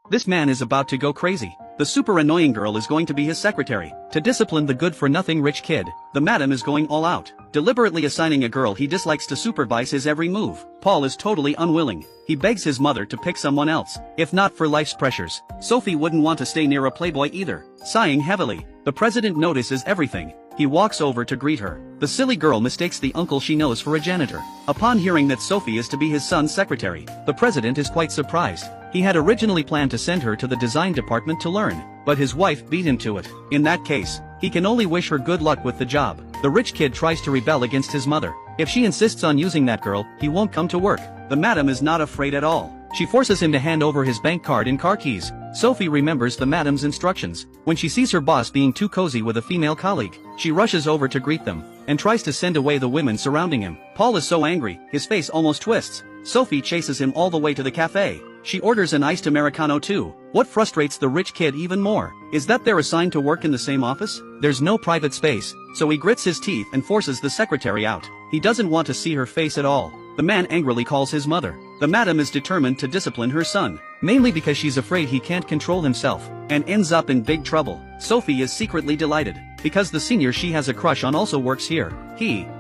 This man is about to go crazy. The super annoying girl is going to be his secretary. To discipline the good-for-nothing rich kid, the madam is going all out, deliberately assigning a girl he dislikes to supervise his every move. Paul is totally unwilling. He begs his mother to pick someone else, if not for life's pressures. Sophie wouldn't want to stay near a playboy either. Sighing heavily, the president notices everything. He walks over to greet her. The silly girl mistakes the uncle she knows for a janitor. Upon hearing that Sophie is to be his son's secretary, the president is quite surprised. He had originally planned to send her to the design department to learn, but his wife beat him to it. In that case, he can only wish her good luck with the job. The rich kid tries to rebel against his mother. If she insists on using that girl, he won't come to work. The madam is not afraid at all. She forces him to hand over his bank card and car keys. Sophie remembers the madam's instructions. When she sees her boss being too cozy with a female colleague, she rushes over to greet them, and tries to send away the women surrounding him. Paul is so angry, his face almost twists. Sophie chases him all the way to the cafe. She orders an iced Americano too. What frustrates the rich kid even more is that they're assigned to work in the same office. There's no private space, so he grits his teeth and forces the secretary out. He doesn't want to see her face at all. The man angrily calls his mother. The madam is determined to discipline her son, mainly because she's afraid he can't control himself, and ends up in big trouble. Sophie is secretly delighted, because the senior she has a crush on also works here.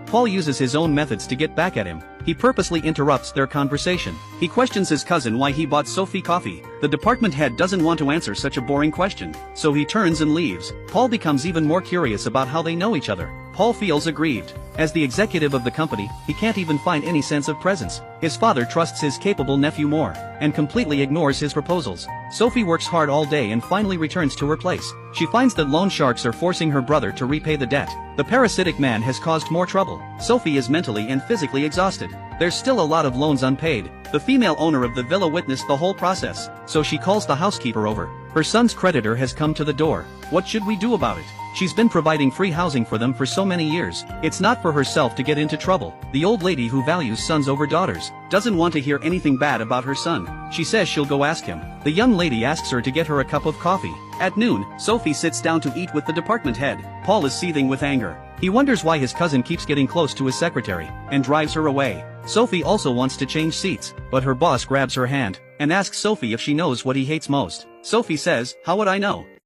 Paul uses his own methods to get back at him. He purposely interrupts their conversation. He questions his cousin why he bought Sophie coffee. The department head doesn't want to answer such a boring question, so he turns and leaves. Paul becomes even more curious about how they know each other. Paul feels aggrieved. As the executive of the company, he can't even find any sense of presence. His father trusts his capable nephew more, and completely ignores his proposals. Sophie works hard all day and finally returns to her place. She finds that loan sharks are forcing her brother to repay the debt. The parasitic man has caused more trouble. Sophie is mentally and physically exhausted. There's still a lot of loans unpaid. The female owner of the villa witnessed the whole process, so she calls the housekeeper over. Her son's creditor has come to the door. What should we do about it? She's been providing free housing for them for so many years. It's not for herself to get into trouble. The old lady who values sons over daughters doesn't want to hear anything bad about her son. She says she'll go ask him. The young lady asks her to get her a cup of coffee. At noon, Sophie sits down to eat with the department head. Paul is seething with anger. He wonders why his cousin keeps getting close to his secretary, and drives her away. Sophie also wants to change seats, but her boss grabs her hand, and asks Sophie if she knows what he hates most. Sophie says, "How would I know?